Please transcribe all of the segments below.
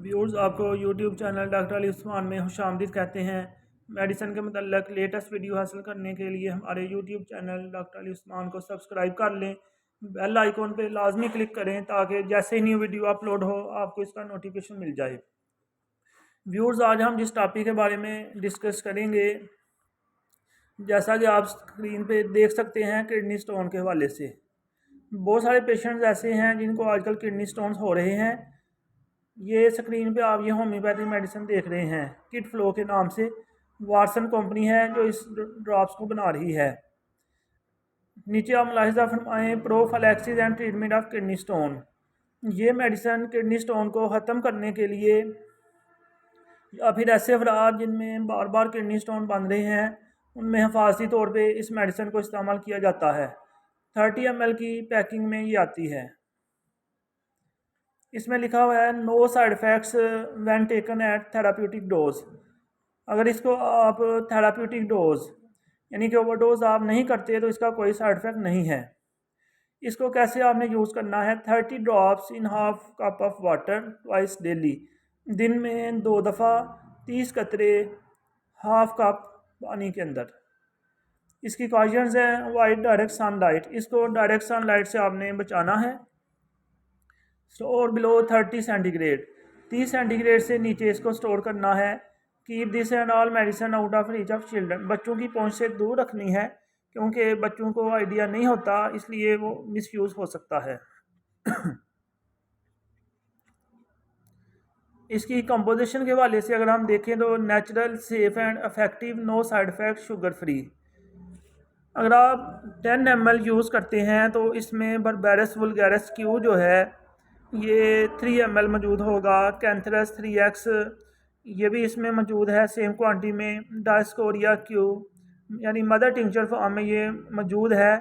Viewers, आपको YouTube channel doctor Ali Usman में खुशामदीद कहते हैं। मेडिसिन के मतलब लेटेस्ट वीडियो हासिल करने के लिए हमारे YouTube channel doctor Ali Usman को सब्सक्राइब कर लें। बेल आइकॉन पे लाजमी क्लिक करें ताकि जैसे ही न्यू वीडियो अपलोड हो आपको इसका नोटिफिकेशन मिल जाए। व्यूअर्स, आज हम जिस टॉपिक के बारे में डिस्कस करेंगे, जैसा कि आप स्क्रीन पे देख सकते हैं, किडनी स्टोन के हवाले से बहुत सारे पेशेंट्स ऐसे हैं जिनको आजकल किडनी स्टोन्स हो रहे हैं। ये स्क्रीन पे आप ये होम्योपैथिक मेडिसिन देख रहे हैं, किड फ्लो के नाम से वाटसन कंपनी है जो इस ड्रॉप्स को बना रही है। नीचे आप मुलाहिजा फरमाएं, prophylaxis and treatment of kidney stone. ये मेडिसिन किडनी स्टोन को ख़त्म करने के लिए या फिर ऐसे अफराद जिनमें बार बार किडनी स्टोन बन रहे हैं उनमें हिफाजती तौर पे इस मेडिसिन को इस्तेमाल किया जाता है। 30 ml की पैकिंग में ये आती है। इसमें लिखा हुआ है no side effects when taken at therapeutic dose. अगर इसको आप थेराप्यूटिक डोज यानी कि ओवरडोज आप नहीं करते तो इसका कोई साइड इफ़ेक्ट नहीं है। इसको कैसे आपने यूज़ करना है? 30 drops in half cup of water twice daily. दिन में 2 दफ़ा 30 कतरे हाफ कप पानी के अंदर। इसकी कॉशंस हैं, वाइट डायरेक्ट सनलाइट, इसको डायरेक्ट सनलाइट से आपने बचाना है। स्टोर बिलो 30 सेंटीग्रेड, 30 सेंटीग्रेड से नीचे इसको स्टोर करना है। Keep this and all medicine out of reach of children, बच्चों की पहुंच से दूर रखनी है क्योंकि बच्चों को आइडिया नहीं होता, इसलिए वो मिसयूज़ हो सकता है। इसकी कंपोजिशन के हवाले से अगर हम देखें तो natural, safe and effective, no side effect, sugar free. अगर आप 10 ml यूज़ करते हैं तो इसमें बर्बेरस वुल्गारिस क्यू जो है ये 3 ml मौजूद होगा। कैंथरस 3x ये भी इसमें मौजूद है सेम क्वांटिटी में। डायस्कोरिया क्यू यानी मदर टिंचर फॉर्म में ये मौजूद है।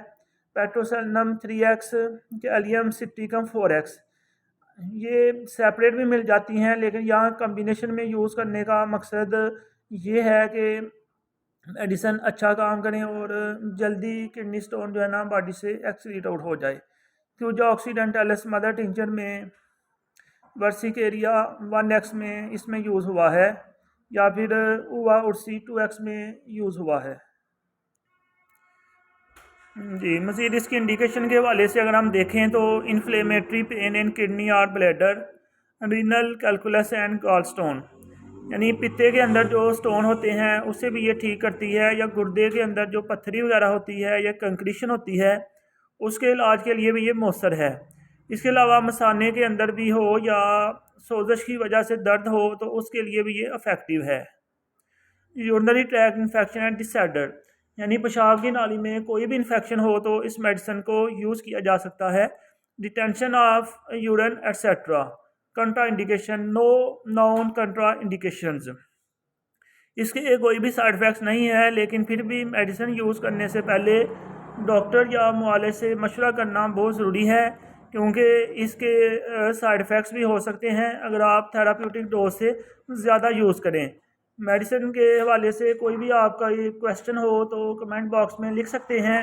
पेट्रोसेलिनम 3x, गैलियम सिट्रिकम 4x ये सेपरेट भी मिल जाती हैं, लेकिन यहाँ कम्बिनेशन में यूज़ करने का मकसद ये है कि मेडिसन अच्छा काम करें और जल्दी किडनी स्टोन जो है ना बॉडी से एक्सक्रीट आउट हो जाए। क्यूजा ऑक्सीडेंटलिस मदर टिंचर में वर्सिकेरिया 1x में इसमें यूज़ हुआ है, या फिर उवा उर्सी 2x में यूज़ हुआ है जी। मज़ीद इसकी इंडिकेशन के हवाले से अगर हम देखें तो इन्फ्लेमेटरी पेन इन किडनी और bladder, renal calculus and gall stone यानी पित्ते के अंदर जो स्टोन होते हैं उससे भी ये ठीक करती है, या गुर्दे के अंदर जो पत्थरी वगैरह होती है या कंक्रीशन होती है उसके इलाज के लिए भी ये मौसर है। इसके अलावा मसाने के अंदर भी हो या सोजश की वजह से दर्द हो तो उसके लिए भी ये इफ़ेक्टिव है। Urinary tract infection and disorder यानी पेशाब की नाली में कोई भी इन्फेक्शन हो तो इस मेडिसिन को यूज़ किया जा सकता है। Detention of urine etcetera. Contraindication, no non contraindications. इसके कोई भी साइड इफ़ेक्ट्स नहीं है, लेकिन फिर भी मेडिसिन यूज़ करने से पहले डॉक्टर या मुआलिज से मशवरा करना बहुत ज़रूरी है क्योंकि इसके साइड इफ़ेक्ट्स भी हो सकते हैं अगर आप थेराप्यूटिक डोज से ज़्यादा यूज़ करें। मेडिसिन के हवाले से कोई भी आपका ये क्वेश्चन हो तो कमेंट बॉक्स में लिख सकते हैं,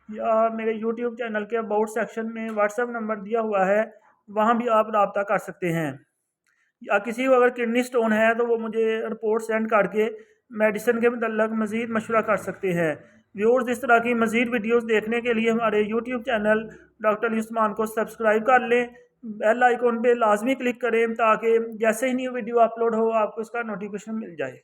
या मेरे यूट्यूब चैनल के अबाउट सेक्शन में व्हाट्सएप नंबर दिया हुआ है, वहाँ भी आप रब्ता कर सकते हैं। या किसी को अगर किडनी स्टोन है तो वो मुझे रिपोर्ट सेंड करके मेडिसिन के मतलब मज़ीद मशवरा कर सकते हैं। व्यूअर्स, इस तरह की मज़ीद वीडियोस देखने के लिए हमारे YouTube channel doctor Ali Usman को सब्सक्राइब कर लें। बेल आइकॉन पे लाजमी क्लिक करें ताकि जैसे ही न्यू वीडियो अपलोड हो आपको इसका नोटिफिकेशन मिल जाए।